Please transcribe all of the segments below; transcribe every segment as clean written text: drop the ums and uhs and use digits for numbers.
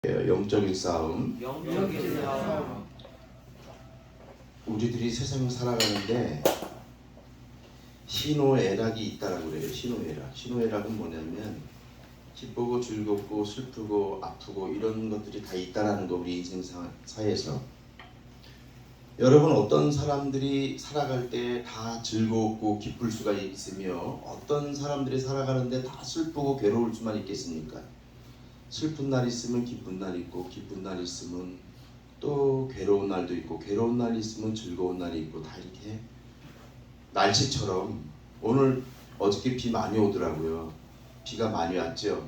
영적인 싸움. 영적인 싸움. 우리들이 세상을 살아가는데 희노애락이 있다라고 그래요. 희노애락. 희노애락은 뭐냐면 기쁘고 즐겁고 슬프고 아프고 이런 것들이 다 있다라는 거, 우리 인생사에서. 여러분, 어떤 사람들이 살아갈 때 다 즐겁고 기쁠 수가 있으며 어떤 사람들이 살아가는데 다 슬프고 괴로울 수만 있겠습니까? 슬픈 날 있으면 기쁜 날 있고, 기쁜 날 있으면 또 괴로운 날도 있고, 괴로운 날 있으면 즐거운 날이 있고, 다 이렇게 날씨처럼. 오늘 어저께 비 많이 오더라고요. 비가 많이 왔죠.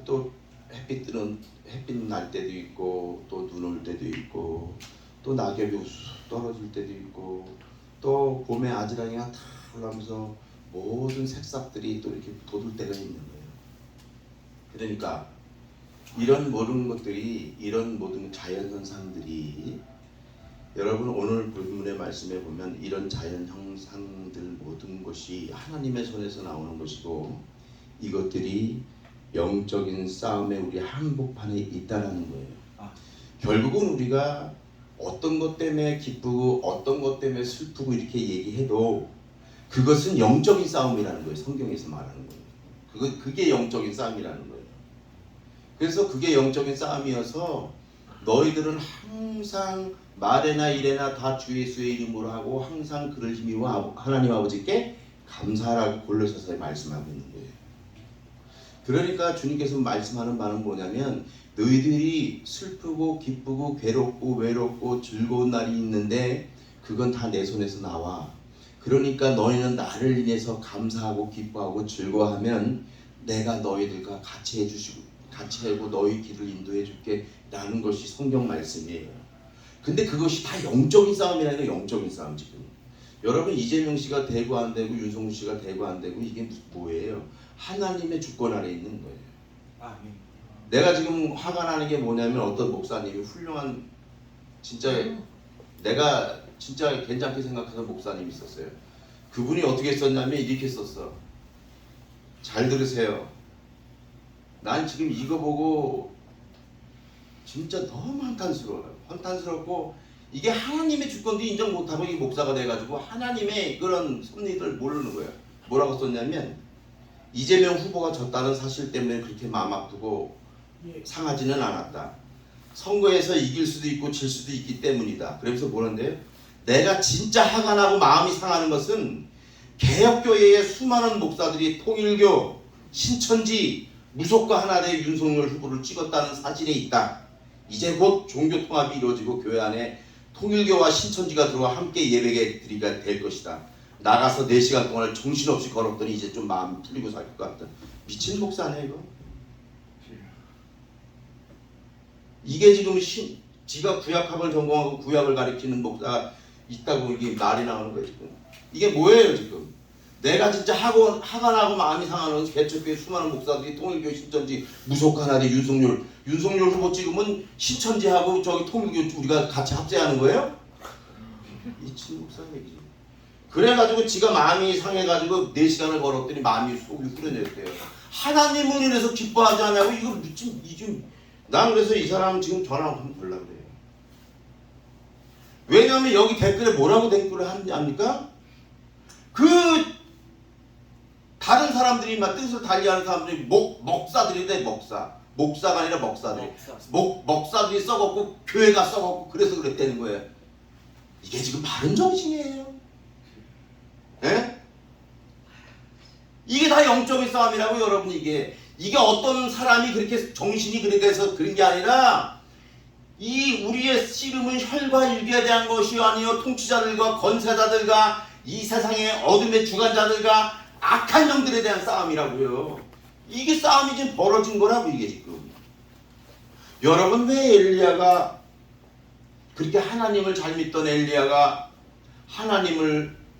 또 햇빛 날 때도 있고, 또 눈 올 때도 있고, 또 낙엽이 우수 떨어질 때도 있고, 또 봄에 아지랑이가 다 올라오면서 모든 색sap들이 또 이렇게 돋을 때가 있는 거예요. 그러니까 이런 모든 것들이, 이런 모든 자연현상들이, 여러분 오늘 본문의 말씀에 보면 이런 자연현상들 모든 것이 하나님의 손에서 나오는 것이고, 이것들이 영적인 싸움의 우리 한복판에 있다라는 거예요. 결국은 우리가 어떤 것 때문에 기쁘고 어떤 것 때문에 슬프고 이렇게 얘기해도 그것은 영적인 싸움이라는 거예요. 성경에서 말하는 거예요. 그게 영적인 싸움이라는 거예요. 그래서 그게 영적인 싸움이어서 너희들은 항상 말에나 일에나 다 주 예수의 이름으로 하고 항상 그를 힘입어 하나님 아버지께 감사하라고 골로새서에 말씀하고 있는 거예요. 그러니까 주님께서 말씀하는 바는 뭐냐면, 너희들이 슬프고 기쁘고 괴롭고 외롭고 즐거운 날이 있는데 그건 다 내 손에서 나와. 그러니까 너희는 나를 인해서 감사하고 기뻐하고 즐거워하면 내가 너희들과 같이 하고 너희 길을 인도해 줄게 라는 것이 성경 말씀이에요. 근데 그것이 다 영적인 싸움이라는 거예요. 영적인 싸움. 지금 여러분, 이재명 씨가 되고 안 되고 윤성우 씨가 되고 안 되고 이게 뭐예요? 하나님의 주권 아래 있는 거예요. 내가 지금 화가 나는 게 뭐냐면, 어떤 목사님이 훌륭한, 진짜 내가 진짜 괜찮게 생각하는 목사님이 있었어요. 그분이 어떻게 썼냐면 이렇게 썼어. 잘 들으세요. 난 지금 이거 보고 진짜 너무 한탄스러워요. 한탄스럽고, 이게 하나님의 주권도 인정 못하고 이 목사가 돼가지고 하나님의 그런 섭리들 모르는 거예요. 뭐라고 썼냐면, 이재명 후보가 졌다는 사실 때문에 그렇게 마음 아프고 상하지는 않았다. 선거에서 이길 수도 있고 질 수도 있기 때문이다. 그러면서 뭐는데요? 내가 진짜 화가 나고 마음이 상하는 것은 개혁교회의 수많은 목사들이 통일교, 신천지, 무속과 하나 된 윤석열 후보를 찍었다는 사실에 있다. 이제 곧 종교통합이 이루어지고 교회 안에 통일교와 신천지가 들어와 함께 예배가 드리게 될 것이다. 나가서 4시간 동안 정신없이 걸었더니 이제 좀 마음이 풀리고 살 것 같다. 미친 목사 아니야 이거? 이게 지금 지가 구약학을 전공하고 구약을 가르치는 목사가 있다고 이게 말이 나오는 거예요 지금. 이게 뭐예요 지금? 내가 진짜 화가 나고 마음이 상하는 개척교회 수많은 목사들이 통일교, 신천지, 무속과 하나 된 윤석열 후보 찍으면 신천지하고 저기 통일교 우리가 같이 합세하는 거예요? 미친 목사 얘기지. 그래가지고 지가 마음이 상해가지고 4시간을 걸었더니 마음이 속이 후련했대요. 하나님은 이래서 기뻐하지 않냐고. 이거 미친 이좀. 난 그래서 이 사람 지금 전화 한번 보려고 그래요. 왜냐하면 여기 댓글에 뭐라고 댓글을 하니까, 다른 사람들이 막 뜻을 달리하는 사람들이 목사들인데, 목사가 아니라 먹사들이 먹사들이 썩었고 교회가 썩었고 그래서 그랬다는 거예요. 이게 지금 바른 정신이에요. 예? 이게 다 영적인 싸움이라고. 여러분, 이게 어떤 사람이 그렇게 정신이 그렇게 돼서 그런 게 아니라, 이 우리의 씨름은 혈과 육에 대한 것이 아니요 통치자들과 권세자들과 이 세상의 어둠의 주관자들과 악한 영들에 대한 싸움이라고요. 이게 싸움이 지금 벌어진 거라고. 이게 지금. 여러분, 왜 엘리야가 그렇게 하나님을 잘 믿던 엘리야가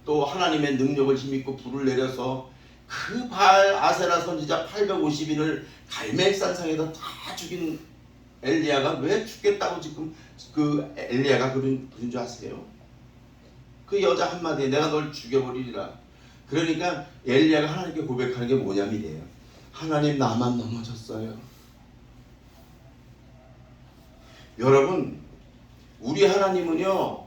또 하나님의 능력을 힘입고 불을 내려서 그 바알 아세라 선지자 850인을 갈멜산상에다 다 죽인 엘리야가 왜 죽겠다고 지금 그 엘리야가 그런 줄 아세요? 그 여자 한마디에 내가 널 죽여버리리라. 그러니까 엘리야가 하나님께 고백하는 게 뭐냐면 이래요. 하나님, 나만 넘어졌어요. 여러분, 우리 하나님은요,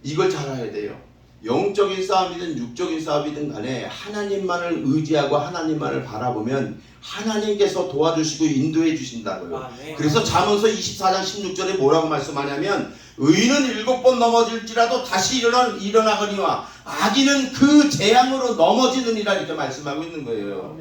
이걸 잘 알아야 돼요. 영적인 싸움이든 육적인 싸움이든 간에 하나님만을 의지하고 하나님만을 바라보면 하나님께서 도와주시고 인도해 주신다고요. 그래서 잠언서 24장 16절에 뭐라고 말씀하냐면 의인은 7번 넘어질지라도 다시 일어나거니와 악인은 그 재앙으로 넘어지느니라 이렇게 말씀하고 있는 거예요.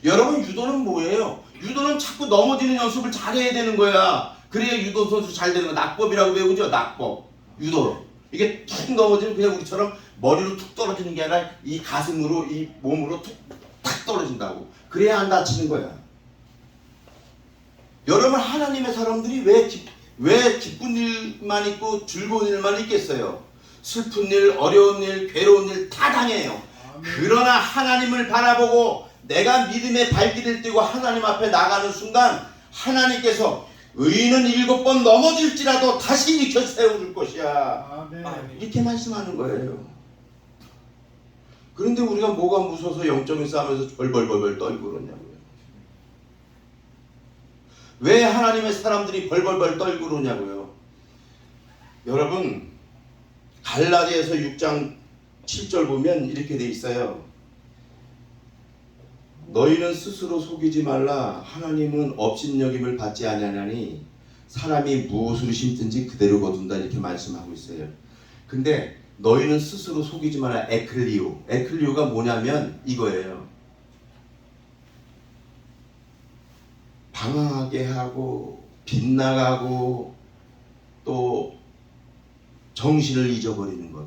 여러분, 유도는 뭐예요? 유도는 자꾸 넘어지는 연습을 잘해야 되는 거야. 그래야 유도 선수 잘 되는 거. 낙법이라고 배우죠? 낙법. 유도. 이게 툭 넘어지면 그냥 우리처럼 머리로 툭 떨어지는 게 아니라 이 가슴으로, 이 몸으로 탁 떨어진다고. 그래야 안 다치는 거야. 여러분, 하나님의 사람들이 왜 기쁜 일만 있고 즐거운 일만 있겠어요? 슬픈 일, 어려운 일, 괴로운 일 다 당해요. 그러나 하나님을 바라보고 내가 믿음의 발길을 띄고 하나님 앞에 나가는 순간 하나님께서 의인은 7번 넘어질지라도 다시 일으켜 세워줄 것이야. 이렇게 말씀하는 거예요. 그런데 우리가 뭐가 무서워서 영적인 싸움에서 벌벌벌 떨고 그러냐고요. 왜 하나님의 사람들이 벌벌벌 떨고 그러냐고요. 여러분, 갈라디아서 6장 7절 보면 이렇게 돼 있어요. 너희는 스스로 속이지 말라. 하나님은 업신여김을 받지 아니하나니 사람이 무엇으로 심든지 그대로 거둔다 이렇게 말씀하고 있어요. 근데 너희는 스스로 속이지 말라. 에클리오가 뭐냐면 이거예요. 방황하게 하고 빗나가고 또 정신을 잊어버리는 것,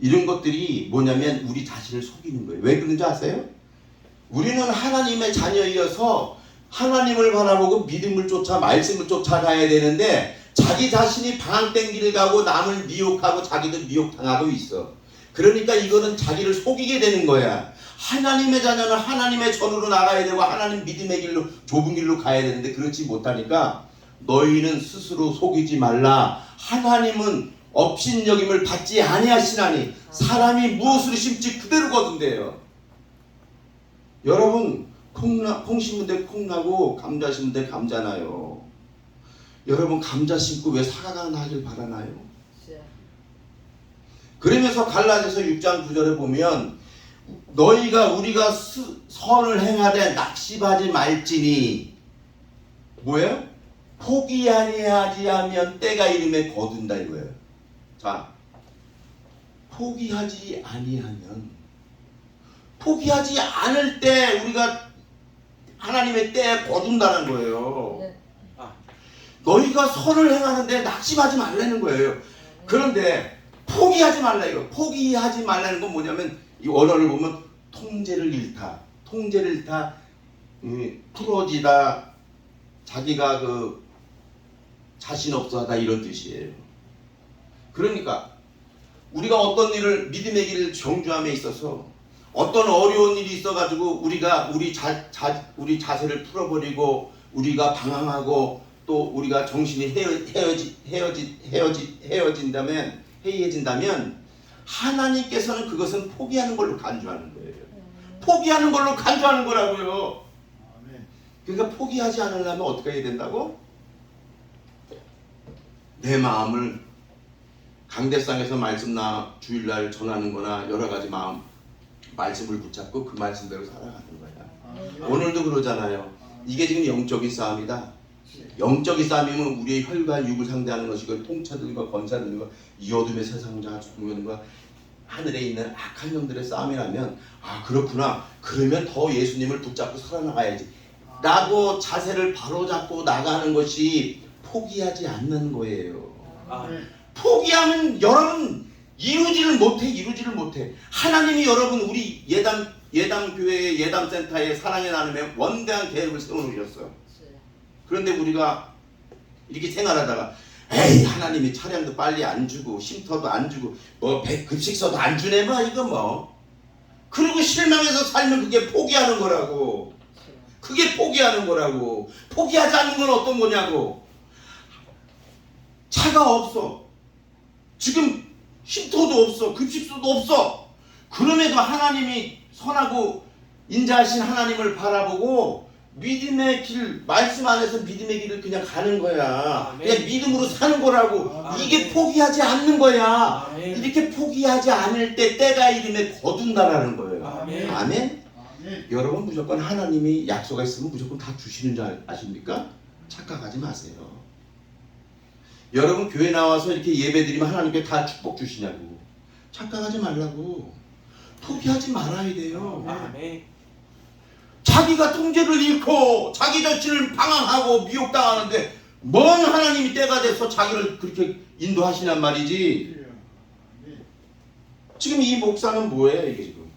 이런 것들이 뭐냐면 우리 자신을 속이는 거예요. 왜 그런지 아세요? 우리는 하나님의 자녀이어서 하나님을 바라보고 믿음을 쫓아 말씀을 쫓아가야 되는데 자기 자신이 방황된 길을 가고 남을 미혹하고 자기도 미혹당하고 있어. 그러니까 이거는 자기를 속이게 되는 거야. 하나님의 자녀는 하나님의 전으로 나가야 되고 하나님 믿음의 길로, 좁은 길로 가야 되는데 그렇지 못하니까 너희는 스스로 속이지 말라. 하나님은 업신여김을 받지 아니하시나니 사람이 무엇으로 심지 그대로 거둔대요. 여러분, 콩 심은 데 콩 나고 감자 심은 데 감자 나요. 여러분, 감자 심고 왜 사과가 나길 바라나요? 그러면서 갈라디아서 6장 9절에 보면 우리가 선을 행하되 낙심하지 말지니 뭐예요? 포기 아니하지 하면 때가 이름에 거둔다 이거예요. 자, 포기하지 않을 때 우리가 하나님의 때에 거둔다는 거예요. 너희가 선을 행하는데 낙심하지 말라는 거예요. 그런데 포기하지 말라 이거. 포기하지 말라는 건 뭐냐면 이 원어를 보면 통제를 잃다, 풀어지다, 자기가 자신 없어하다 이런 뜻이에요. 그러니까 우리가 어떤 일을 믿음의 길을 경주함에 있어서 어떤 어려운 일이 있어가지고 우리가 우리 자세를 풀어버리고 우리가 방황하고 또 우리가 정신이 해이해진다면 하나님께서는 그것은 포기하는 걸로 간주하는 거예요. 포기하는 걸로 간주하는 거라고요. 그러니까 포기하지 않으려면 어떻게 해야 된다고? 내 마음을 강대상에서 말씀나 주일날 전하는 거나 여러 가지 말씀을 붙잡고 그 말씀대로 살아가는 거야. 오늘도 그러잖아요. 이게 지금 영적인 싸움이다. 영적인 싸움이면 우리의 혈과 육을 상대하는 것이고 통치들과 권사들과 이 어둠의 세상자 죽음과 하늘에 있는 악한 영들의 싸움이라면 그렇구나. 그러면 더 예수님을 붙잡고 살아나가야지 라고 자세를 바로잡고 나가는 것이 포기하지 않는 거예요. 포기하면 여러분 이루지를 못해. 하나님이 여러분 우리 예담교회의 예담센터의 사랑의 나눔에 원대한 계획을 세워놓으셨어요. 그런데 우리가 이렇게 생활하다가 하나님이 차량도 빨리 안 주고 쉼터도 안 주고 급식서도 안 주네 이거 그리고 실망해서 살면 그게 포기하는 거라고. 포기하지 않는 건 어떤 거냐고. 차가 없어. 지금 쉼터도 없어. 급식소도 없어. 그럼에도 하나님이 선하고 인자하신 하나님을 바라보고 믿음의 길, 말씀 안에서 믿음의 길을 그냥 가는 거야. 아멘. 그냥 믿음으로 사는 거라고. 아멘. 이게 포기하지 않는 거야. 아멘. 이렇게 포기하지 않을 때 때가 이름에 거둔다라는 거예요. 아멘. 아멘. 아멘. 여러분 무조건 하나님이 약속했으면 무조건 다 주시는 줄 아십니까? 착각하지 마세요. 여러분 교회 나와서 이렇게 예배드리면 하나님께 다 축복 주시냐고. 착각하지 말라고. 포기하지 말아야 돼요. 아멘. 자기가 통제를 잃고 자기 자신을 방황하고 미혹당하는데 뭔 하나님이 때가 돼서 자기를 그렇게 인도하시냔 말이지. 아멘. 지금 이 목사는 뭐예요 이게 지금?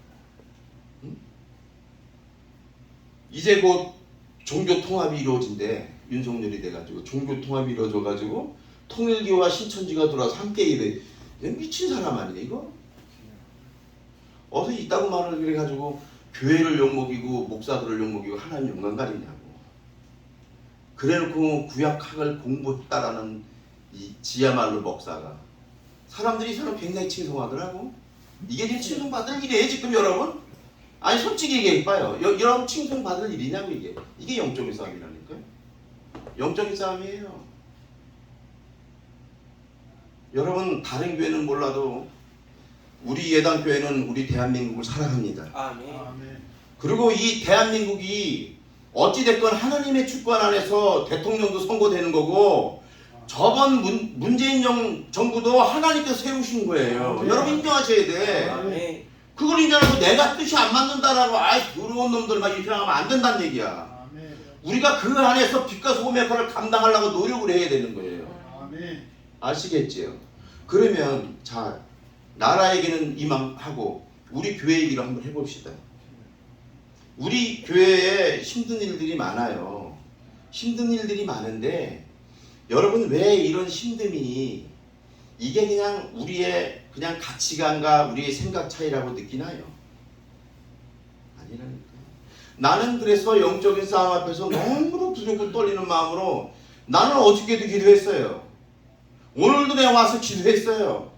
응? 이제 곧 종교 통합이 이루어진대. 윤석열이 돼가지고 종교 통합이 이루어져가지고 통일교와 신천지가 들어와서 함께 예배. 미친 사람 아니야 이거? 어서 있다고 말을 그래가지고 교회를 욕먹이고 목사들을 욕먹이고 하나님 영광 가리냐고. 그래놓고 구약학을 공부했다라는 이 지야말로 목사가 사람들이 이 사람 굉장히 칭송하더라고. 이게 지금 칭송받을 일이에요 지금 여러분? 아니 솔직히 얘기해봐요. 여러분 칭송받을 일이냐고 이게. 이게 영적인 싸움이라니까요. 영적인 싸움이에요. 여러분 다른 교회는 몰라도 우리 예당교회는 우리 대한민국을 사랑합니다. 아멘. 아멘. 그리고 이 대한민국이 어찌됐건 하나님의 주권 안에서 대통령도 선거되는 거고 저번 문재인 정부도 하나님께서 세우신 거예요. 네. 여러분 인정하셔야 돼. 아멘. 그걸 인정하고 내가 뜻이 안 맞는다라고 아이 더러운 놈들 막 이렇게 하면 안 된다는 얘기야. 아멘. 우리가 그 안에서 빛과 소금의 역할을 감당하려고 노력을 해야 되는 거예요. 아멘. 아시겠지요? 그러면 자 나라 얘기는 이만하고 우리 교회 얘기를 한번 해봅시다. 우리 교회에 힘든 일들이 많아요. 힘든 일들이 많은데 여러분 왜 이런 힘듦이 이게 그냥 우리의 그냥 가치관과 우리의 생각 차이라고 느끼나요? 아니라니까. 나는 그래서 영적인 싸움 앞에서 너무나 두렵고 떨리는 마음으로 나는 어저께도 기도했어요. 오늘도 내가 와서 기도했어요.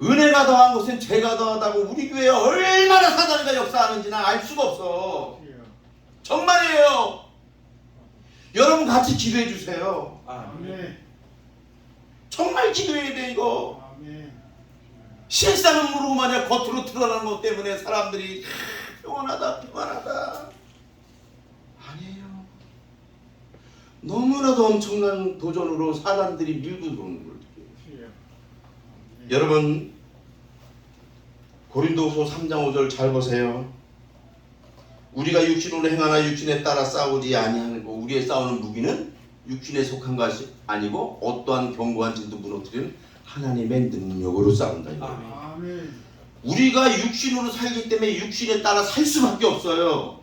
은혜가 더한 곳은 죄가 더하다고 우리 교회에 얼마나 사단이가 역사하는지는 알 수가 없어. 정말이에요. 여러분 같이 기도해 주세요. 아멘. 아멘. 정말 기도해야 돼 이거. 아멘. 실상은 모르고 만약 겉으로 드러나는 것 때문에 사람들이 평안하다 평안하다. 아니에요. 너무나도 엄청난 도전으로 사람들이 밀고 들어오는 걸 느껴요. 여러분 고린도후서 3장 5절 잘 보세요. 우리가 육신으로 행하나 육신에 따라 싸우지 아니하는 거. 우리의 싸우는 무기는 육신에 속한 것이 아니고 어떠한 견고한 진도 무너뜨리는 하나님의 능력으로 싸운다. 아멘. 아멘. 우리가 육신으로 살기 때문에 육신에 따라 살 수밖에 없어요.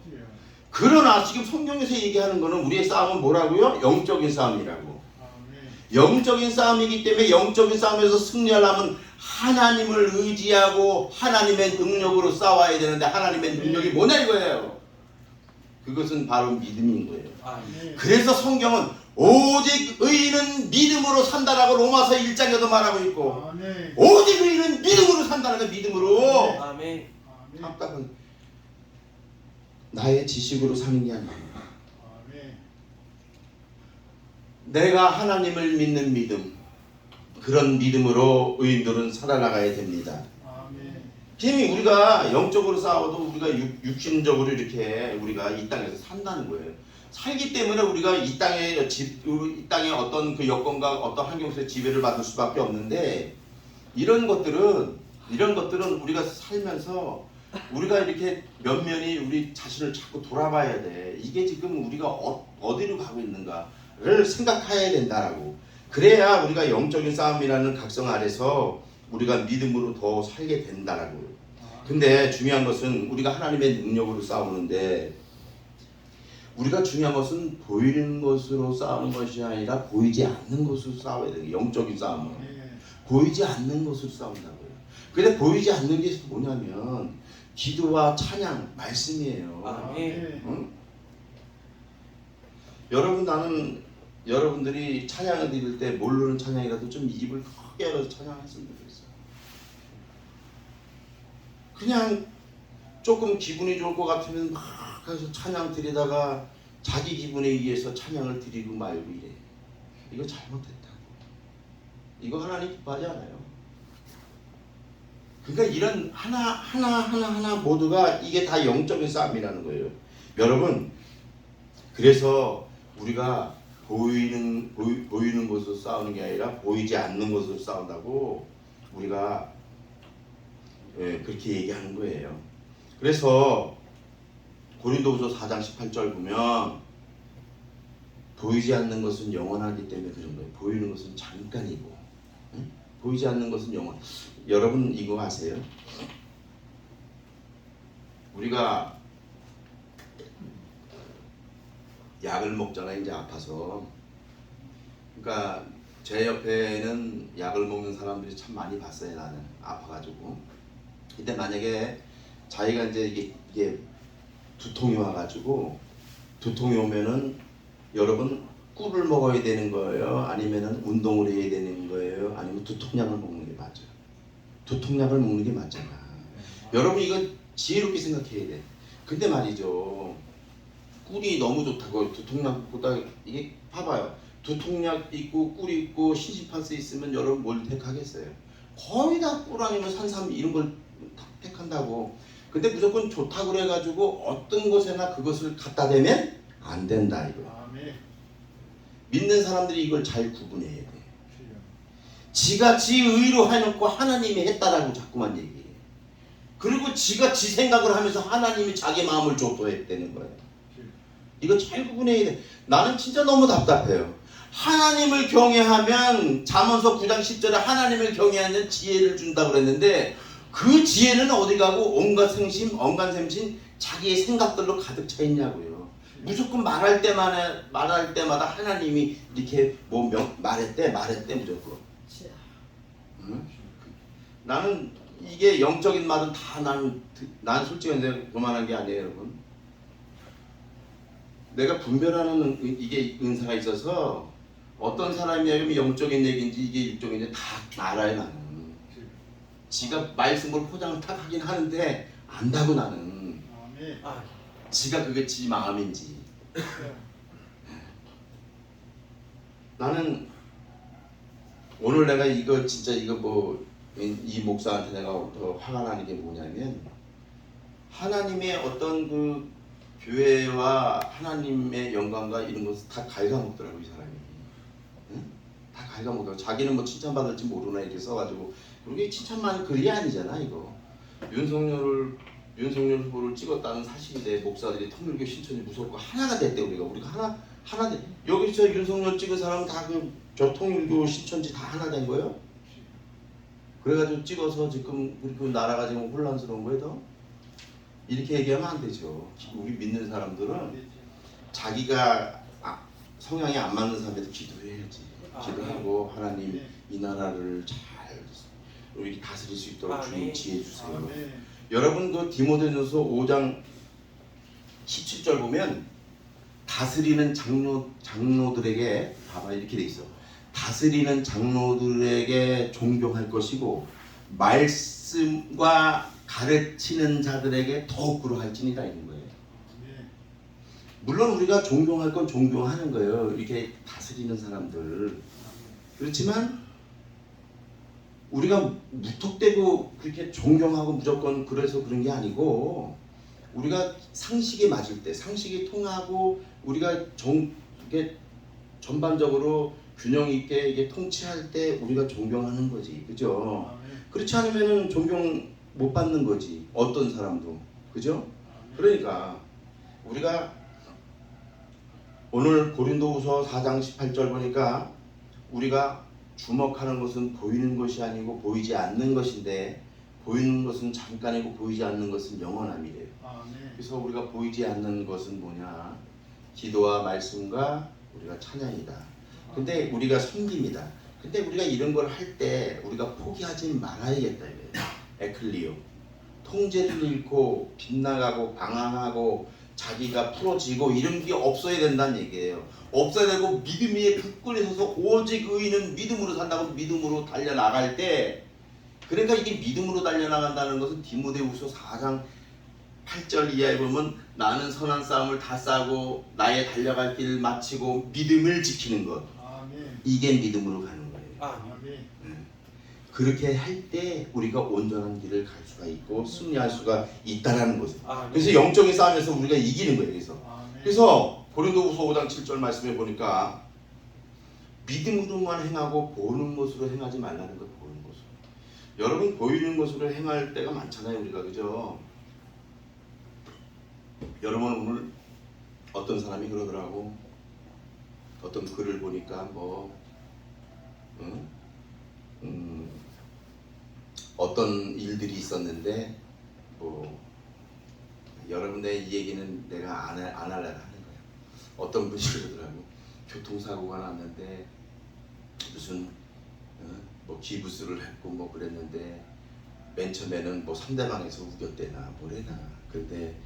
그러나 지금 성경에서 얘기하는 거는 우리의 싸움은 뭐라고요? 영적인 싸움이라고. 아멘. 영적인 싸움이기 때문에 영적인 싸움에서 승리하려면 하나님을 의지하고 하나님의 능력으로 싸워야 되는데 하나님의 능력이 뭐냐 이거예요. 그것은 바로 믿음인 거예요. 아멘. 그래서 성경은 오직 의인은 믿음으로 산다라고 로마서 1장에도 말하고 있고 아멘. 오직 의인은 믿음으로 산다는 거 믿음으로. 아멘. 아멘. 답답은 나의 지식으로 사는 게 아니에요. 아멘. 내가 하나님을 믿는 믿음, 그런 믿음으로 의인들은 살아나가야 됩니다. 아멘. 지금 우리가 영적으로 싸워도 우리가 육신적으로 이렇게 우리가 이 땅에서 산다는 거예요. 살기 때문에 우리가 이 땅의 어떤 그 여건과 어떤 환경 속에 지배를 받을 수밖에 없는데 이런 것들은 우리가 살면서 우리가 이렇게 면면이 우리 자신을 자꾸 돌아봐야 돼. 이게 지금 우리가 어디로 가고 있는가를 생각해야 된다라고. 그래야 우리가 영적인 싸움이라는 각성 아래서 우리가 믿음으로 더 살게 된다라고. 근데 중요한 것은 우리가 하나님의 능력으로 싸우는데 우리가 중요한 것은 보이는 것으로 싸우는 것이 아니라 보이지 않는 것으로 싸워야 돼요. 영적인 싸움은. 보이지 않는 것으로 싸운다고요. 근데 보이지 않는 게 뭐냐면 기도와 찬양, 말씀이에요. 아멘. 응? 나는 여러분들이 찬양을 드릴 때 모르는 찬양이라도 좀 입을 크게 열어서 찬양했으면 좋겠어요. 그냥 조금 기분이 좋을 것 같으면 막 가서 찬양 드리다가 자기 기분에 의해서 찬양을 드리고 말고 이래. 이거 잘못했다고. 이거 하나님 기뻐하지 않아요. 그러니까 이런 하나 모두가 이게 다 영적인 싸움이라는 거예요. 여러분, 그래서 우리가 보이는 것으로 싸우는 게 아니라 보이지 않는 것으로 싸운다고 우리가 그렇게 얘기하는 거예요. 그래서 고린도후서 4장 18절 보면 보이지 않는 것은 영원하기 때문에 그런 거예요. 보이는 것은 잠깐이고, 응? 보이지 않는 것은 영원. 여러분 이거 아세요? 우리가 약을 먹잖아요. 이제 아파서. 그러니까 제 옆에는 약을 먹는 사람들이 참 많이 봤어요. 나는 아파가지고. 근데 만약에 자기가 이제 이게 두통이 와가지고, 두통이 오면은 여러분 꿀을 먹어야 되는 거예요? 아니면은 운동을 해야 되는 거예요? 아니면 두통약을 먹는 게 맞아요? 두통약을 먹는 게 맞잖아. 여러분 이거 지혜롭게 생각해야 돼. 근데 말이죠, 꿀이 너무 좋다고 두통약보다, 이게 봐봐요. 두통약 있고 꿀 있고 신시판스 있으면 여러분 뭘 택하겠어요? 거의 다 꿀 아니면 산삼 이런 걸 택한다고. 근데 무조건 좋다고 그래가지고 어떤 곳에나 그것을 갖다 대면 안 된다 이거. 아멘. 믿는 사람들이 이걸 잘 구분해야 돼. 주여. 지가 지 의로 해놓고 하나님이 했다라고 자꾸만 얘기해. 그리고 지가 지 생각을 하면서 하나님이 자기 마음을 줬다는 거예요. 주여. 이거 잘 구분해야 돼. 나는 진짜 너무 답답해요. 하나님을 경외하면 잠언서 9장 10절에 하나님을 경외하는 지혜를 준다고 그랬는데, 그 지혜는 어디 가고 온갖 생심, 온갖 셈신 자기의 생각들로 가득 차 있냐고요. 무조건 말할 때마다 하나님이 이렇게 뭐 말했대 무조건. 응? 나는 이게 영적인 말은 다 난 솔직히 그만한 게 아니에요, 여러분. 내가 분별하는 이게 은사가 있어서 어떤 사람이 영적인 얘기인지 이게 육적인 얘기인지 다 알아요. 나는 지가 말씀을 포장을 탁 하긴 하는데 안다고. 나는 아멘. 지가 그게 지 마음인지. 나는 오늘 내가 이거 진짜 이거 뭐 이 목사한테 내가 더 화가 나는 게 뭐냐면, 하나님의 어떤 그 교회와 하나님의 영광과 이런 것을 다 갉아먹더라고 이 사람이. 응? 다 갉아먹더라고. 자기는 뭐 칭찬받을지 모르나 이렇게 써가지고. 그게 칭찬만 글이 아니잖아 이거. 윤석열 후보를 찍었다는 사실인데 목사들이 통일교 신천지 무섭고 하나가 됐대. 우리가 하나 돼. 여기 저 윤석열 찍은 사람은 다 저 통일교 신천지 다 하나 된 거예요? 그래가지고 찍어서 지금 그 나라가 지금 혼란스러운 거예요. 더? 이렇게 얘기하면 안 되죠. 우리 믿는 사람들은 자기가 성향이 안 맞는 사람한테 기도해야지. 기도하고 하나님 이 나라를 잘 우리 다스릴 수 있도록 주님 지혜 주세요. 아멘. 여러분 그 디모데전서 5장 17절 보면 다스리는 장로들에게 봐봐 이렇게 돼 있어. 다스리는 장로들에게 존경할 것이고 말씀과 가르치는 자들에게 더욱으로 할지니라 있는 거예요. 물론 우리가 존경할 건 존경하는 거예요. 이렇게 다스리는 사람들. 그렇지만 우리가 무턱대고 그렇게 존경하고 무조건 그래서 그런 게 아니고, 우리가 상식에 맞을 때, 상식이 통하고 우리가 이게 전반적으로 균형 있게 이게 통치할 때 우리가 존경하는 거지, 그죠? 그렇지 않으면은 존경 못 받는 거지, 어떤 사람도, 그죠? 그러니까 우리가 오늘 고린도후서 4장 18절 보니까 우리가 주목하는 것은 보이는 것이 아니고 보이지 않는 것인데, 보이는 것은 잠깐이고 보이지 않는 것은 영원함이래요. 그래서 우리가 보이지 않는 것은 뭐냐? 기도와 말씀과 우리가 찬양이다. 근데 우리가 섬깁니다. 근데 우리가 이런 걸 할 때 우리가 포기하지 말아야겠다 이거예요. 에클리오. 통제를 잃고 빗나가고 방황하고 자기가 풀어지고 이런 게 없어야 된다는 얘기예요. 없어야 되고 믿음 위에 굳건히 서서 오직 의인은 믿음으로 산다고 믿음으로 달려나갈 때, 그러니까 이게 믿음으로 달려나간다는 것은 디모데후서 4장 8절 이하에 보면 나는 선한 싸움을 다 싸고 나의 달려갈 길을 마치고 믿음을 지키는 것. 아멘. 이게 믿음으로 가는 거예요. 아멘. 그렇게 할 때 우리가 온전한 길을 갈 수가 있고 승리할 수가 있다라는 거죠. 아멘. 그래서 영적인 싸움에서 우리가 이기는 거예요. 아멘. 그래서 고린도후서 5장 7절 말씀에 보니까 믿음으로만 행하고 보는 것으로 행하지 말라는 거. 보는 것으로. 여러분 보이는 것으로 행할 때가 많잖아요. 우리가 그죠? 여러분 오늘 어떤 사람이 그러더라고. 어떤 글을 보니까 뭐 어떤 일들이 있었는데 뭐 여러분 내 이 얘기는 내가 안 하려고 하는 거야. 어떤 분이 그러더라고. 교통사고가 났는데 무슨 뭐 기부스를 했고 뭐 그랬는데 맨 처음에는 뭐 상대방에서 우겼대나 뭐래나. 근데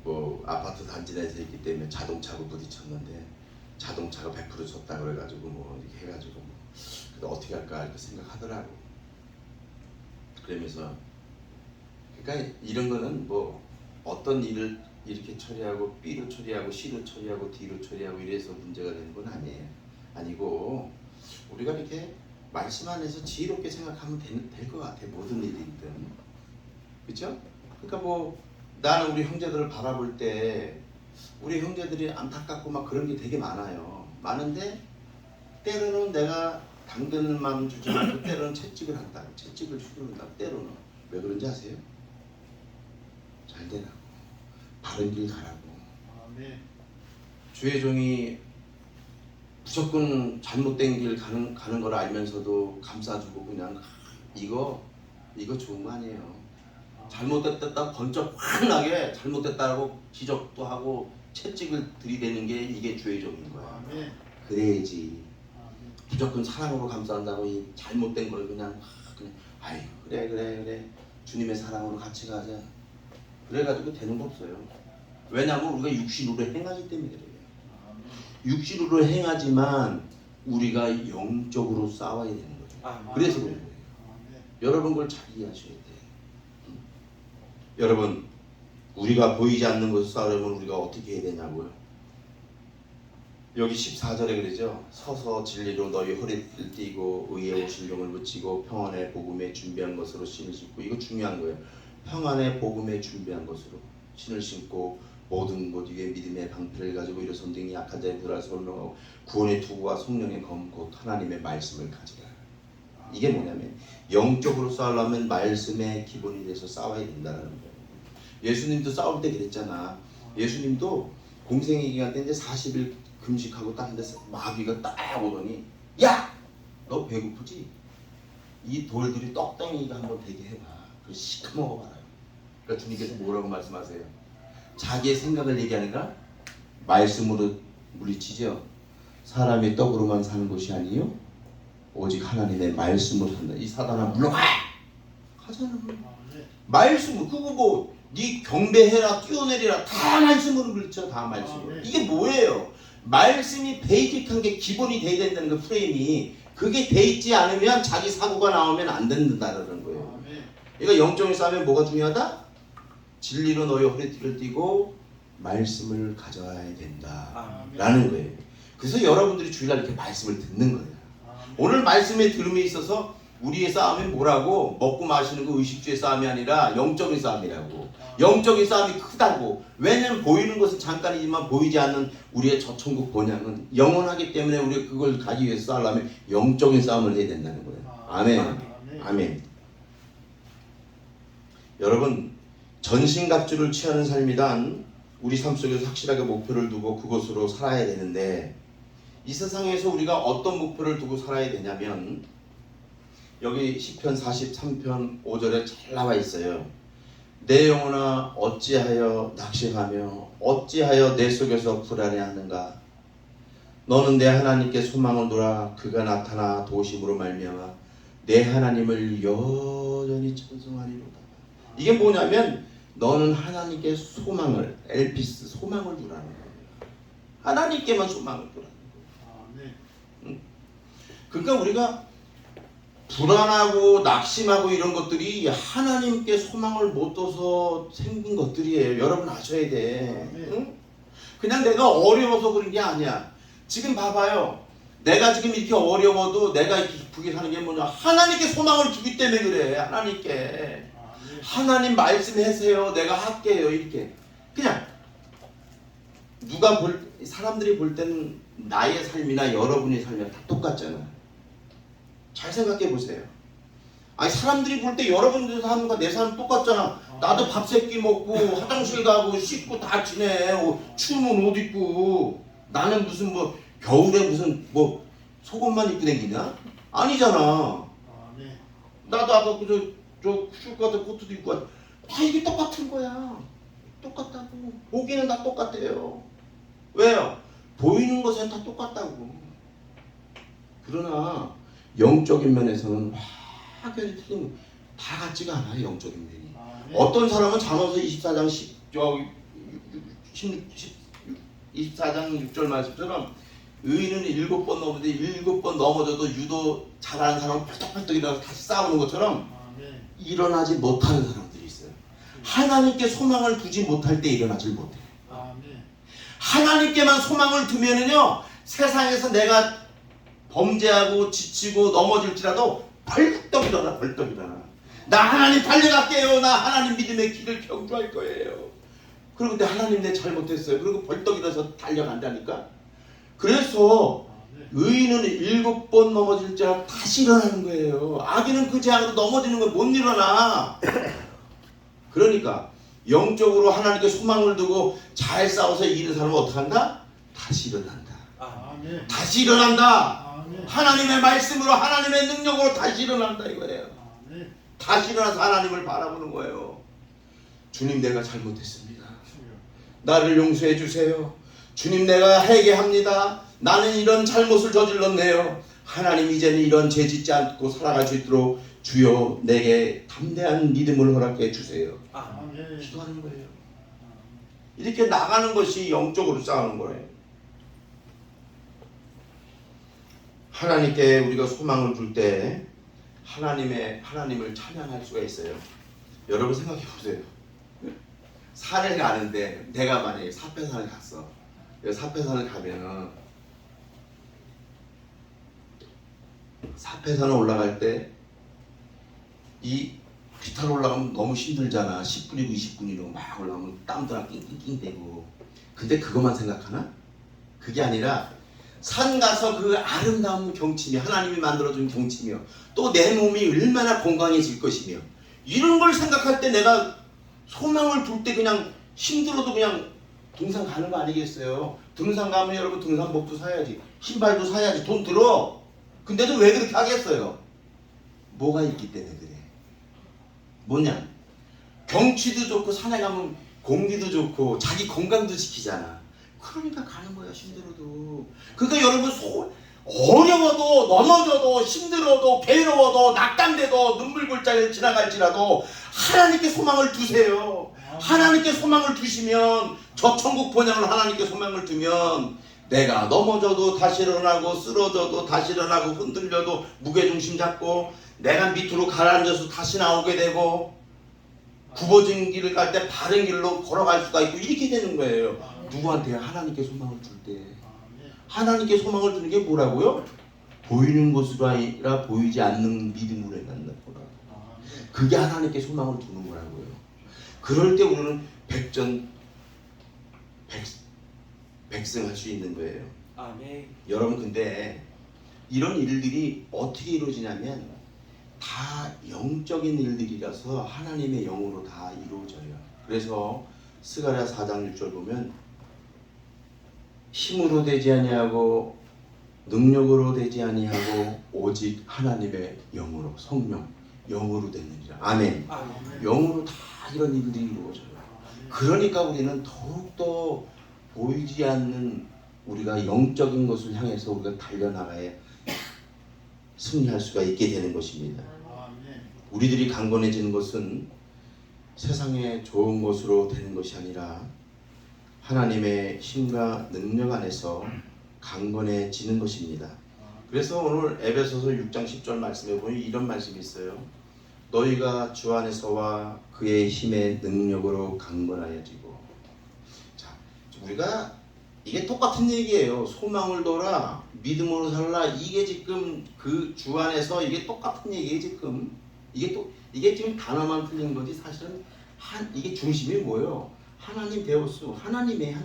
뭐 아파트 단지 내에서 있기 때문에 자동차하고 부딪혔는데 자동차가 100% 졌다 그래가지고 뭐 이렇게 해가지고 뭐 그래서 어떻게 할까 이렇게 생각하더라고. 그러면서 그러니까 이런 거는 뭐 어떤 일을 이렇게 처리하고 B로 처리하고 C로 처리하고 D로 처리하고 이래서 문제가 되는 건 아니에요. 아니고 우리가 이렇게 말씀 안에서 지혜롭게 생각하면 될 것 같아. 모든 일이든. 그렇죠? 그러니까 뭐 나는 우리 형제들을 바라볼 때 우리 형제들이 안타깝고 막 그런 게 되게 많아요. 많은데 때로는 내가 당근을 마음 주지 말고 때로는 채찍을 한다. 채찍을 휘두른다. 때로는 왜 그런지 아세요? 잘 되라고. 바른 길 가라고. 아멘. 주의 종이 무조건 잘못된 길 가는 걸 알면서도 감싸주고 그냥 이거 좋은 거 아니에요. 잘못됐다 번쩍 확 나게 잘못됐다고 지적도 하고 채찍을 들이대는 게 이게 주의 종인 거야. 아멘. 그래야지. 아멘. 무조건 사랑으로 감싼다고 이 잘못된 걸 그냥 아이 그래 주님의 사랑으로 같이 가자. 그래가지고 되는 거 없어요. 왜냐하면 우리가 육신으로 행하기 때문에 그래요. 육신으로 행하지만 우리가 영적으로 싸워야 되는 거죠. 그래서 그런 거예요. 여러분 그걸 잘 이해하셔야 돼요. 여러분 우리가 보이지 않는 것을 싸우려면 우리가 어떻게 해야 되냐고요. 여기 14절에 그러죠. 서서 진리로 너희 허리를 띠고 의의 옷신경을 붙이고 평안의 복음에 준비한 것으로 신을 신고. 이거 중요한 거예요. 평안의 복음에 준비한 것으로 신을 신고 모든 것 위에 믿음의 방패를 가지고 일어선 등이 약한 자에 들어서 올라가고 구원의 투구와 성령의 검 곧 하나님의 말씀을 가지라. 이게 뭐냐면 영적으로 싸우려면 말씀의 기본이 돼서 싸워야 된다는 거예요. 예수님도 싸울 때 그랬잖아. 예수님도 공생의 기간 때 이제 40일 금식하고 딱 근데 마귀가 딱 오더니 야! 너 배고프지? 이 돌들이 떡덩이가 한번 되게 해봐. 그래서 시커먹어봐라. 그러니까 주님께서 뭐라고 말씀하세요? 자기의 생각을 얘기하니까 말씀으로 물리치죠. 사람이 떡으로만 사는 것이 아니요 오직 하나님의 말씀으로 산다. 이 사단아 물러가! 하잖아. 말씀으로 그거 뭐 네 경배해라 뛰어내리라 다 말씀으로 물리쳐. 다 말씀으로. 이게 뭐예요? 말씀이 베이직한 게 기본이 돼야 된다는 거. 프레임이 그게 돼 있지 않으면 자기 사고가 나오면 안 된다는 거예요. 그러니까 영적인 싸움에 뭐가 중요하다? 진리로 너희 허리띠를 띠고 말씀을 가져야 된다라는 거예요. 그래서 여러분들이 주일날 이렇게 말씀을 듣는 거예요. 오늘 말씀의 들음에 있어서 우리의 싸움이 뭐라고? 먹고 마시는 거 의식주의 싸움이 아니라 영적인 싸움이라고. 영적인 싸움이 크다고. 왜냐면 보이는 것은 잠깐이지만 보이지 않는 우리의 저 천국 본향은 영원하기 때문에 우리가 그걸 가기 위해서 싸우려면 영적인 싸움을 해야 된다는 거예요. 아멘. 아멘. 여러분 전신갑주를 취하는 삶이란 우리 삶 속에서 확실하게 목표를 두고 그것으로 살아야 되는데 이 세상에서 우리가 어떤 목표를 두고 살아야 되냐면 여기 시편 43편 5절에 잘 나와 있어요. 내 영혼아 어찌하여 낙심하며 어찌하여 내 속에서 불안해하는가. 너는 내 하나님께 소망을 두라. 그가 나타나 도심으로 말미암아 내 하나님을 여전히 찬송하리로다. 이게 뭐냐면 너는 하나님께 소망을 엘피스 소망을 두라는 거예요. 하나님께만 소망을 두라는 거예요. 그러니까 우리가 불안하고 낙심하고 이런 것들이 하나님께 소망을 못 둬서 생긴 것들이에요. 여러분 아셔야 돼. 응? 그냥 내가 어려워서 그런 게 아니야. 지금 봐봐요. 내가 지금 이렇게 어려워도 내가 이렇게 기쁘게 사는 게 뭐냐? 하나님께 소망을 두기 때문에 그래. 하나님께. 하나님 말씀하세요. 내가 할게요. 이렇게. 그냥 사람들이 볼 때는 나의 삶이나 여러분의 삶이 다 똑같잖아. 잘 생각해 보세요. 아니 사람들이 볼 때 여러분들 삶과 내 삶 똑같잖아. 나도 밥 세 끼 먹고 화장실 가고 씻고 다 지내. 추우면 옷 입고. 나는 무슨 뭐 겨울에 무슨 뭐 속옷만 입고 다니냐? 아니잖아. 나도 아까 저 슈가드 코트도 입고 왔. 다 이게 똑같은 거야. 똑같다고. 보기는 다 똑같아요. 왜요? 보이는 것은 다 똑같다고. 그러나 영적인 면에서는 확연히 틀린 다 같지가 않아요. 영적인 면이. 어떤 사람은 잠언서 24장 24장 6절 말씀처럼 의인은 7번 넘어지는데 7번 넘어져도 유도 잘하는 사람은 펄떡펄떡 일어나서 다시 싸우는 것처럼 일어나지 못하는 사람들이 있어요. 하나님께 소망을 두지 못할 때 일어나질 못해요. 하나님께만 소망을 두면은요, 세상에서 내가 범죄하고 지치고 넘어질지라도 벌떡 일어나. 나 하나님 달려갈게요. 나 하나님 믿음의 길을 경주할 거예요. 그리고 근데 하나님 내 잘못했어요. 그리고 벌떡 일어나서 달려간다니까. 그래서 의인은 7번 넘어질지라 다시 일어나는 거예요. 악인은 그 재앙으로 넘어지는 걸 못 일어나. 그러니까 영적으로 하나님께 소망을 두고 잘 싸워서 이기는 사람은 어떻게 한다? 다시 일어난다. 다시 일어난다. 하나님의 말씀으로 하나님의 능력으로 다시 일어난다 이거예요. 다시 일어나서 하나님을 바라보는 거예요. 주님 내가 잘못했습니다. 나를 용서해 주세요. 주님 내가 회개합니다. 나는 이런 잘못을 저질렀네요. 하나님 이제는 이런 죄 짓지 않고 살아갈 수 있도록 주여 내게 담대한 믿음을 허락해 주세요. 기도하는 거예요. 이렇게 나가는 것이 영적으로 싸우는 거예요. 하나님께 우리가 소망을 둘 때 하나님을 찬양할 수가 있어요. 여러분 생각해 보세요. 산을 가는데 내가 만약에 사패산을 갔어. 사패산을 가면은 사패산을 올라갈 때 이 비탈 올라가면 너무 힘들잖아. 10분이고 20분이고 막 올라가면 땀도 나 낑낑낑대고. 근데 그것만 생각하나? 그게 아니라 산 가서 그 아름다운 경치며 하나님이 만들어준 경치며 또 내 몸이 얼마나 건강해질 것이며 이런 걸 생각할 때 내가 소망을 둘 때 그냥 힘들어도 그냥 등산 가는 거 아니겠어요? 등산 가면 여러분 등산복도 사야지, 신발도 사야지, 돈 들어. 근데도 왜 그렇게 하겠어요? 뭐가 있기 때문에 그래. 뭐냐? 경치도 좋고 산에 가면 공기도 좋고 자기 건강도 지키잖아. 그러니까 가는 거야. 힘들어도. 그러니까 여러분 어려워도 넘어져도 힘들어도 괴로워도 낙담돼도 눈물골짜기를 지나갈지라도 하나님께 소망을 두세요. 하나님께 소망을 두시면 저 천국 본향을 하나님께 소망을 두면 내가 넘어져도 다시 일어나고 쓰러져도 다시 일어나고 흔들려도 무게중심 잡고 내가 밑으로 가라앉아서 다시 나오게 되고 굽어진 길을 갈 때 바른 길로 걸어갈 수가 있고 이렇게 되는 거예요. 누구한테? 하나님께 소망을 줄 때. 하나님께 소망을 주는 게 뭐라고요? 보이는 것으로 아니라 보이지 않는 믿음으로 행한다. 그게 하나님께 소망을 두는 거라고요. 그럴 때 우리는 백승할 수 있는 거예요. 아멘. 여러분 근데 이런 일들이 어떻게 이루어지냐면 다 영적인 일들이라서 하나님의 영으로 다 이루어져요. 그래서 스가랴 4장 6절 보면 힘으로 되지 아니하고 능력으로 되지 아니하고 오직 하나님의 영으로 성령 영으로 되느니라. 아멘. 아멘. 영으로 다 이런 일들이 이루어져요. 그러니까 우리는 더욱더 보이지 않는 우리가 영적인 것을 향해서 우리가 달려나가야 승리할 수가 있게 되는 것입니다. 우리들이 강건해지는 것은 세상에 좋은 것으로 되는 것이 아니라 하나님의 힘과 능력 안에서 강건해지는 것입니다. 그래서 오늘 에베소서 6장 10절 말씀에 보면 이런 말씀이 있어요. 너희가 주 안에서와 그의 힘의 능력으로 강건하여지고. 자, 우리가 이게 똑같은 얘기예요. 소망을 둬라, 믿음으로 살라. 이게 지금 그 주 안에서 이게 똑같은 얘기예요. 지금 이게 지금 단어만 틀린 거지 사실은 이게 중심이 뭐예요? 하나님 데오스, 하나님의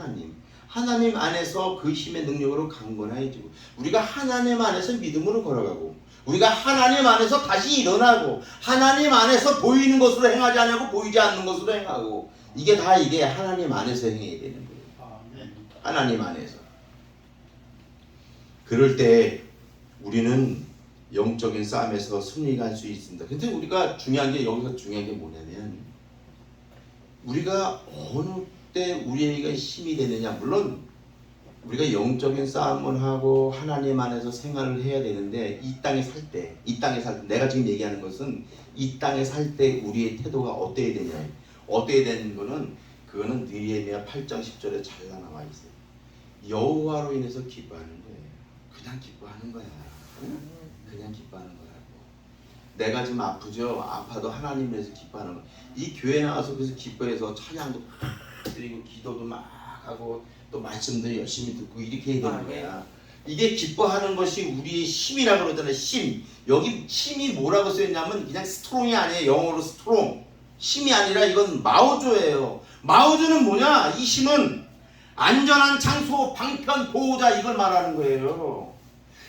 하나님 안에서 그 힘의 능력으로 강건해지고, 우리가 하나님 안에서 믿음으로 걸어가고, 우리가 하나님 안에서 다시 일어나고, 하나님 안에서 보이는 것으로 행하지 않고 보이지 않는 것으로 행하고, 이게 다 이게 하나님 안에서 행해야 되는 거예요. 아멘. 하나님 안에서. 그럴 때 우리는 영적인 싸움에서 승리가 할 수 있습니다. 근데 우리가 중요한 게, 여기서 중요한 게 뭐냐면, 우리가 어느 때 우리에게 힘이 되느냐. 물론 우리가 영적인 싸움을 하고 하나님 안에서 생활을 해야 되는데, 이 땅에 살 때 내가 지금 얘기하는 것은 이 땅에 살 때 우리의 태도가 어때야 되냐. 어때야 되는 거는, 그거는 느헤미야 8장 10절에 잘 나와 있어요. 여호와로 인해서 기뻐하는 거예요. 그냥 기뻐하는 거야. 그냥 기뻐하는 거라고. 내가 지금 아프죠? 아파도 하나님 위해서 기뻐하는 거. 이 교회 나와서 그래서 기뻐해서 찬양도 드리고 기도도 막 하고 또 말씀도 열심히 듣고 이렇게 해야 되는 거야. 이게 기뻐하는 것이 우리의 힘이라고 그러잖아요. 힘. 여기 힘이 뭐라고 쓰였냐면 그냥 스트롱이 아니에요. 영어로 스트롱. 힘이 아니라 이건 마오조예요. 마오조는 뭐냐? 이 힘은 안전한 장소, 방편, 보호자, 이걸 말하는 거예요.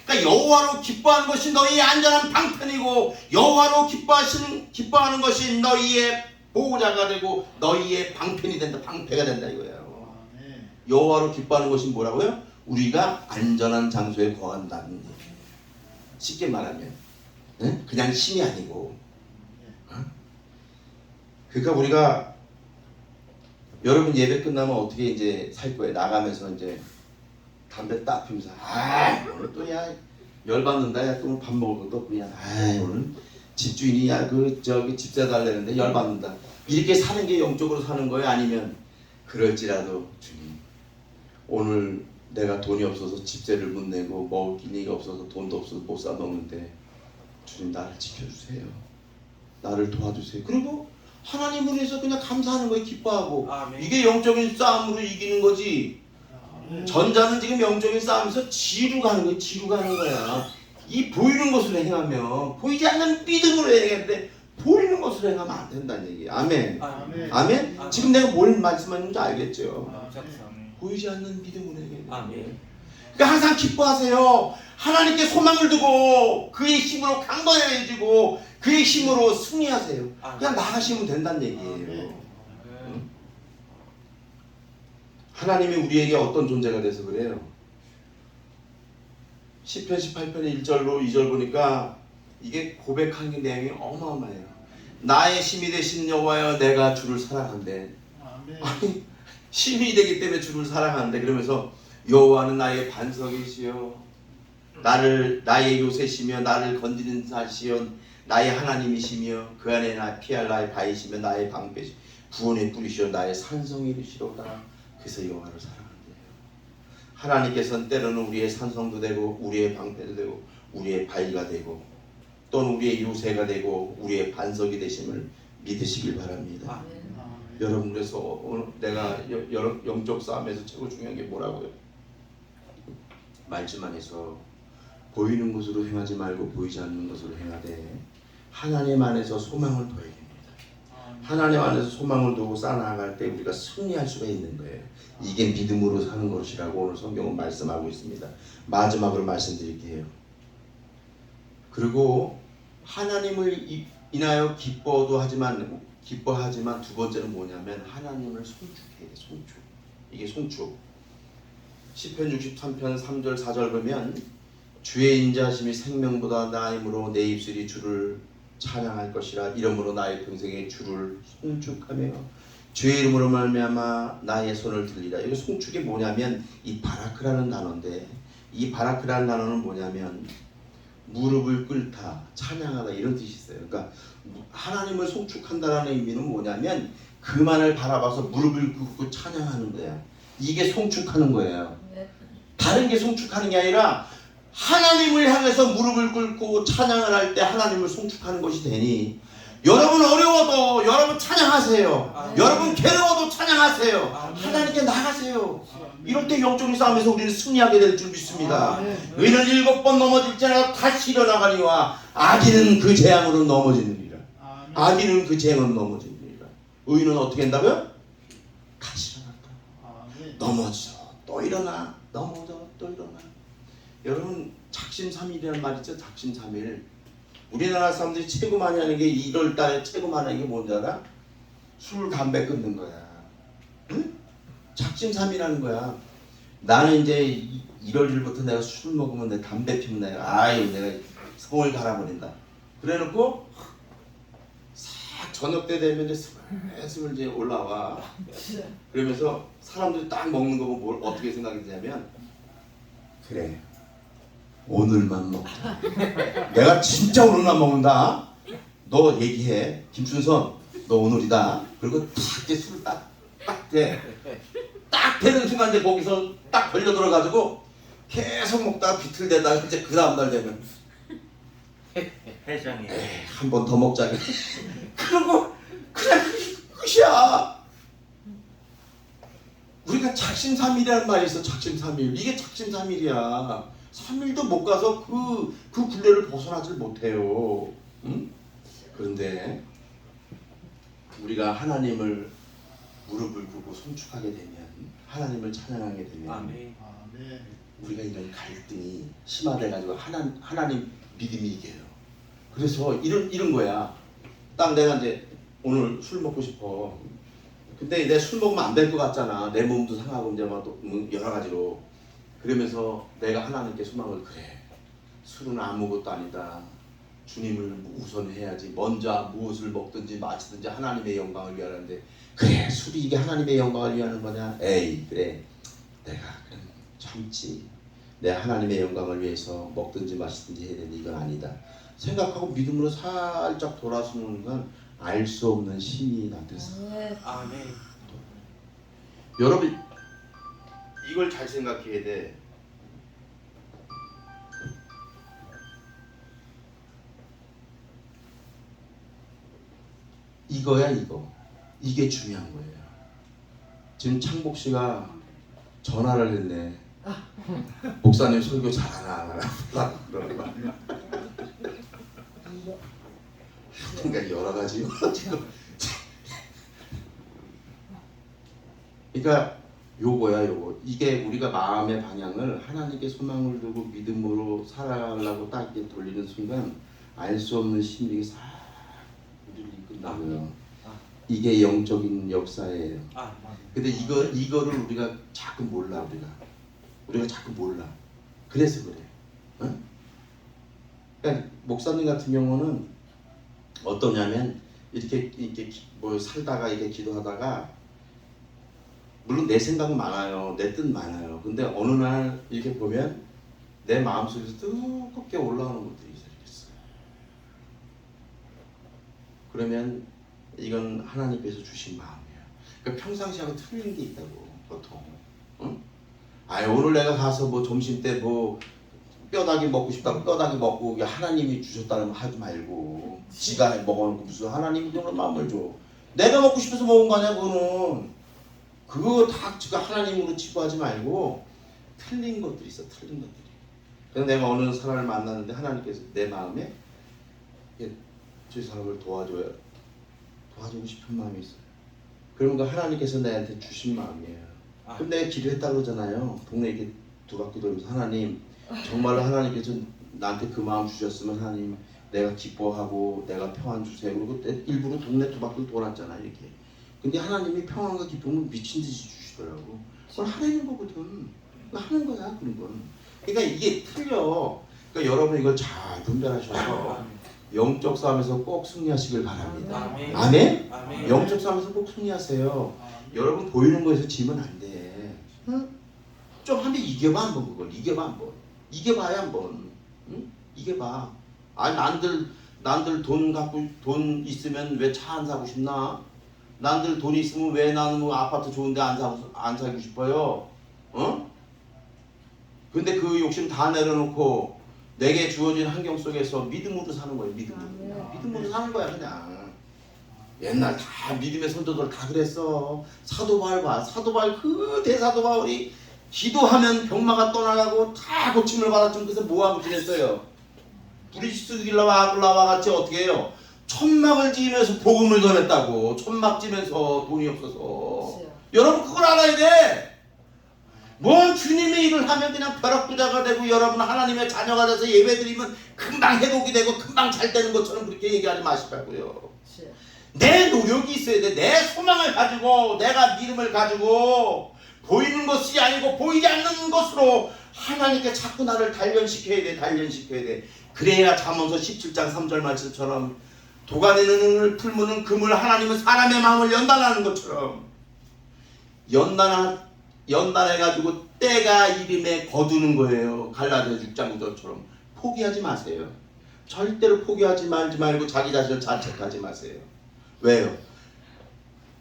그러니까 여호와로 기뻐하는 것이 너희의 안전한 방편이고, 여호와로 기뻐하는 것이 너희의 보호자가 되고 너희의 방편이 된다. 방패가 된다 이거예요. 아멘. 여호와로 기뻐하는 것이 뭐라고요? 우리가 안전한 장소에 거한다는 얘기예요. 쉽게 말하면 그냥 힘이 아니고. 그러니까 우리가, 여러분 예배 끝나면 어떻게 이제 살 거예요? 나가면서 이제 담배 딱 피면서, 오늘 또 야 열받는다. 야 또 밥 먹을 것도 없고, 야 오늘 집주인이 저기 집세 달래는데 열받는다. 이렇게 사는 게 영적으로 사는 거예요? 아니면 그럴지라도 주님, 오늘 내가 돈이 없어서 집세를 못 내고 먹을 기니가 없어서 돈도 없어서 못 사 먹는데 주님 나를 지켜주세요. 나를 도와주세요. 그리고 하나님을 위해서 그냥 감사하는 거예요. 기뻐하고. 아멘. 이게 영적인 싸움으로 이기는 거지. 아멘. 전자는 지금 영적인 싸움에서 지루 가는 거야. 지루 가는 거야. 이 보이는 것으로 행하면, 보이지 않는 믿음으로 행하는데 보이는 것으로 행하면 안 된다는 얘기예요. 아멘. 아멘. 아멘. 아멘. 지금 내가 뭘 말씀하는지 알겠죠? 아멘. 보이지 않는 믿음으로 행해야 돼. 아멘. 그러니까 항상 기뻐하세요. 하나님께 소망을 두고 그의 힘으로 강건해지고 그의 힘으로 승리하세요. 그냥 나가시면 된다는 얘기예요. 하나님이 우리에게 어떤 존재가 돼서 그래요? 시편 18편의 1절로 2절 보니까 이게 고백하는 내용이 어마어마해요. 나의 힘이 되신 여호와여, 내가 주를 사랑한대. 아멘. 아니, 힘이 되기 때문에 주를 사랑하는데, 그러면서 여호와는 나의 반석이시여, 나의 요새시며 나를 건지는 자시여, 나의 하나님이시며 그 안에 나 피할 나의 바위시며 나의 방패시, 구원의 뿌리시여 나의 산성이시로다. 그래서 여호와를 사랑한대요. 하나님께서는 때로는 우리의 산성도 되고 우리의 방패도 되고 우리의 바위가 되고 또는 우리의 요새가 되고 우리의 반석이 되심을 믿으시길 바랍니다. 아멘. 여러분, 그래서 오늘 내가 영적 싸움에서 최고 중요한 게 뭐라고요? 말씀 안에서 보이는 것으로 행하지 말고 보이지 않는 것으로 행하되 하나님 안에서 소망을 둬야 됩니다. 하나님 안에서 소망을 두고 쌓아나갈 때 우리가 승리할 수가 있는 거예요. 이게 믿음으로 사는 것이라고 오늘 성경은 말씀하고 있습니다. 마지막으로 말씀드릴게요. 그리고 하나님을 인하여 기뻐하지만 두 번째는 뭐냐면 하나님을 송축해야 돼. 송축. 이게 송축. 시편 63편 3절 4절 보면 주의 인자하심이 생명보다 나음으로 내 입술이 주를 찬양할 것이라. 이러므로 나의 평생에 주를 송축하며 주의 이름으로 말미암아 나의 손을 들리라. 이거 송축이 뭐냐면 이 바라크라는 단어인데, 이 바라크라는 단어는 뭐냐면 무릎을 꿇다, 찬양하다, 이런 뜻이 있어요. 그러니까 하나님을 송축한다라는 의미는 뭐냐면 그만을 바라봐서 무릎을 꿇고 찬양하는 거야. 이게 송축하는 거예요. 다른 게 송축하는 게 아니라 하나님을 향해서 무릎을 꿇고 찬양을 할 때 하나님을 송축하는 것이 되니 여러분 어려워도 여러분 찬양하세요. 아멘. 여러분 괴로워도 찬양하세요. 아멘. 하나님께 나가세요. 이럴 때 영적인 싸움에서 우리는 승리하게 될 줄 믿습니다. 아멘. 의인은 7번 넘어질지라도 다시 일어나가니와 악인은 그 재앙으로 넘어지느니라. 아멘. 악인은 그 재앙으로 넘어지느니라. 의인은 어떻게 한다고요? 다시 일어났다. 아멘. 넘어져 또 일어나, 넘어져 또 일어나. 여러분 작심삼일이라는 말 있죠. 작심삼일. 우리나라 사람들이 최고 많이 하는 게 1월 달에 최고 많이 하는 게 뭔지 알아? 술 담배 끊는 거야. 응? 작심삼일하는 거야. 나는 이제 1월 1일부터 내가 술 먹으면 내 담배 피우면 내가 성을 갈아버린다. 그래놓고 싹 저녁 때 되면 이제 스물스물 이제 올라와. 그러면서 사람들이 딱 먹는 거 보면 뭘 어떻게 생각이 드냐면, 그래 오늘만 먹자. 내가 진짜 오늘만 먹는다. 너 얘기해. 김춘선 너 오늘이다. 그리고 딱 이제 술을 딱 되는 순간 이제 거기서 딱 걸려 들어가지고 계속 먹다가 비틀대다가 이제 그 다음날 되면 해장이. 한 번 더 먹자. 그러고 그냥 끝이야. 우리가 작심삼일이라는 말이 있어. 작심삼일. 이게 작심삼일이야. 3일도 못 가서 그 굴레를 벗어나질 못해요. 응? 그런데 우리가 하나님을 무릎을 꿇고 송축하게 되면, 하나님을 찬양하게 되면 아멘. 아멘. 우리가 이런 갈등이 심화돼가지고 하나님 믿음이 이겨요. 그래서 이런 거야. 딱 내가 이제 오늘 술 먹고 싶어. 근데 내가 술 먹으면 안 될 것 같잖아. 내 몸도 상하고 이제 막 여러 가지로. 그러면서 내가 하나님께 소망을, 그래 술은 아무것도 아니다. 주님을 우선해야지. 먼저 무엇을 먹든지 마시든지 하나님의 영광을 위하는데, 그래 술이 이게 하나님의 영광을 위하는 거냐? 에이 그래 내가 그럼 참지. 내가 하나님의 영광을 위해서 먹든지 마시든지 해야 되는데 이건 아니다 생각하고 믿음으로 살짝 돌아서는 건 알 수 없는 힘이 나한테 있어. 아멘. 여러분 이걸 잘 생각해야 돼. 이거야 이거. 이게 중요한 거예요. 지금 창복 씨가 전화를 했네. 목사님 설교 잘하나 안 하나 그러는 그러니까 여러 가지 지금. 그러니까 요거야 요거. 이게 우리가 마음의 방향을 하나님께 소망을 두고 믿음으로 살아가려고 딱 이렇게 돌리는 순간 알 수 없는 힘이 싹 우리를 이끈다고요. 이게 영적인 역사예요. 근데 이거를 우리가 자꾸 몰라. 우리가 자꾸 몰라. 그래서 그래. 어? 그러니까 목사님 같은 경우는 어떠냐면 이렇게 뭐 살다가 이렇게 기도하다가, 물론 내 생각은 많아요. 내 뜻 많아요. 근데 어느 날 이렇게 보면 내 마음속에서 뜨겁게 올라오는 것들이 있어요. 그러면 이건 하나님께서 주신 마음이에요. 그러니까 평상시하고 틀린 게 있다고 보통. 응? 오늘 내가 가서 뭐 점심 때 뭐 뼈다귀 먹고 싶다고 뼈다귀 먹고 하나님이 주셨다는 거 하지 말고, 지가 먹어놓고 무슨 하나님이 그런 마음을 줘. 내가 먹고 싶어서 먹은 거 아니야 그거는. 그거 다 지가 하나님으로 치부하지 말고 틀린 것들이 있어. 틀린 것들이. 그래서 내가 어느 사람을 만났는데 하나님께서 내 마음에 저 사람을 도와주고 싶은 마음이 있어요. 그러니까 하나님께서 나한테 주신 마음이에요. 근데 내가 기도했다고 그러잖아요. 동네 이렇게 두 바퀴 돌면서, 하나님 정말로 하나님께서 나한테 그 마음 주셨으면 하나님 내가 기뻐하고 내가 평안 주세요. 그리고 일부러 동네 두 바퀴 돌았잖아 이렇게. 근데 하나님이 평안과 기쁨을 미친 듯이 주시더라고. 그건 하나님 거거든. 하는 거야 그런 건. 그러니까 이게 틀려. 그러니까 여러분 이걸 잘 분별하셔서 영적 싸움에서 꼭 승리하시길 바랍니다. 아멘. 아멘? 아멘. 영적 싸움에서 꼭 승리하세요. 여러분 보이는 거에서 지면 안 돼. 응? 좀 한번 이겨봐 한번 그걸. 이겨봐 한번. 이겨봐야 한번. 응? 이겨봐. 남들 돈 있으면 왜 차 안 사고 싶나? 남들 돈 있으면 왜 나는 뭐 아파트 좋은데 안 사고 싶어요? 어? 근데 그 욕심 다 내려놓고 내게 주어진 환경 속에서 믿음으로 사는 거예요. 믿음으로 사는 거야 그냥. 옛날 다 믿음의 선조들 다 그랬어. 사도 바울 봐. 사도 바울 그 대사도 바울이 기도하면 병마가 떠나가고 다 고침을 받았죠. 그래서 뭐하고 지냈어요? 브리스길라와 아굴라와 같이 어떻게 해요? 천막을 지으면서 복음을 전했다고. 천막 지면서 돈이 없어서. 여러분 그걸 알아야 돼. 뭔 주님의 일을 하면 그냥 벼락부자가 되고 여러분 하나님의 자녀가 돼서 예배드리면 금방 회복이 되고 금방 잘 되는 것처럼 그렇게 얘기하지 마시라고요. 내 노력이 있어야 돼. 내 소망을 가지고 내가 믿음을 가지고 보이는 것이 아니고 보이지 않는 것으로 하나님께 자꾸 나를 단련시켜야 돼. 단련시켜야 돼. 그래야 잠언서 17장 3절 말씀처럼 도가니는 은을 풀무는 금을 하나님은 사람의 마음을 연단하는 것처럼 연단해가지고 때가 이름에 거두는 거예요. 갈라디아 6장 9절처럼 포기하지 마세요. 절대로 포기하지 말고 자기 자신을 자책하지 마세요. 왜요?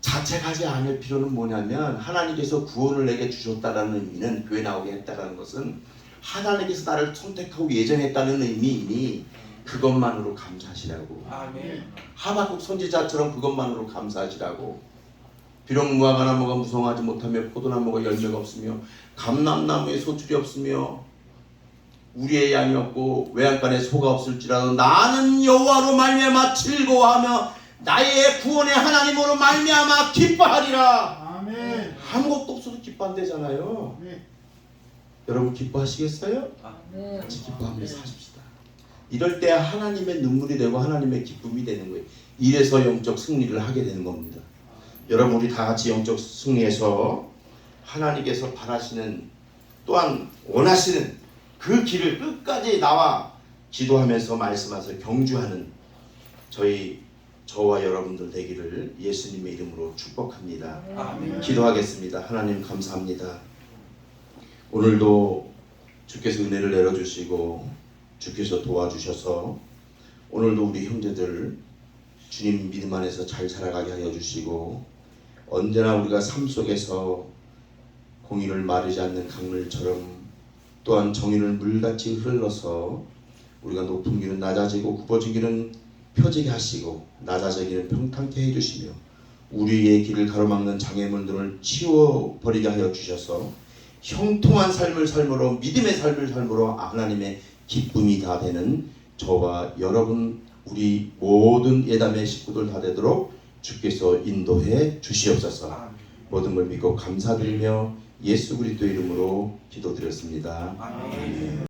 자책하지 않을 필요는 뭐냐면 하나님께서 구원을 내게 주셨다라는 의미는 교회 나오게 했다라는 것은 하나님께서 나를 선택하고 예정했다는 의미이니 그것만으로 감사하시라고. 아멘. 하박국 선지자처럼 그것만으로 감사하시라고. 비록 무화과나무가 무성하지 못하며 포도나무가 열매가 없으며 감람나무에 소출이 없으며 우리의 양이 없고 외양간에 소가 없을지라도 나는 여호와로 말미암아 즐거워하며 나의 구원의 하나님으로 말미암아 기뻐하리라. 아멘. 아무것도 없어도 기뻐한대잖아요. 네. 여러분 기뻐하시겠어요? 아멘. 같이 기뻐하며 사십시다. 이럴 때 하나님의 눈물이 되고 하나님의 기쁨이 되는 거예요. 이래서 영적 승리를 하게 되는 겁니다. 여러분 우리 다 같이 영적 승리에서 하나님께서 바라시는 또한 원하시는 그 길을 끝까지 나와 기도하면서 말씀하셔서 경주하는 저와 여러분들 되기를 예수님의 이름으로 축복합니다. 아멘. 기도하겠습니다. 하나님 감사합니다. 오늘도 주께서 은혜를 내려주시고 주께서 도와주셔서 오늘도 우리 형제들 주님 믿음 안에서 잘 살아가게 하여 주시고 언제나 우리가 삶 속에서 공의를 마르지 않는 강물처럼 또한 정의를 물같이 흘러서 우리가 높은 길은 낮아지고 굽어진 길은 펴지게 하시고 낮아지기는 평탄케 해주시며 우리의 길을 가로막는 장애물들을 치워버리게 하여 주셔서 형통한 삶을 삶으로 믿음의 삶을 삶으로 하나님의 기쁨이 다 되는 저와 여러분 우리 모든 예담의 식구들 다 되도록 주께서 인도해 주시옵소서. 모든 걸 믿고 감사드리며 예수 그리스도 이름으로 기도드렸습니다. 아멘.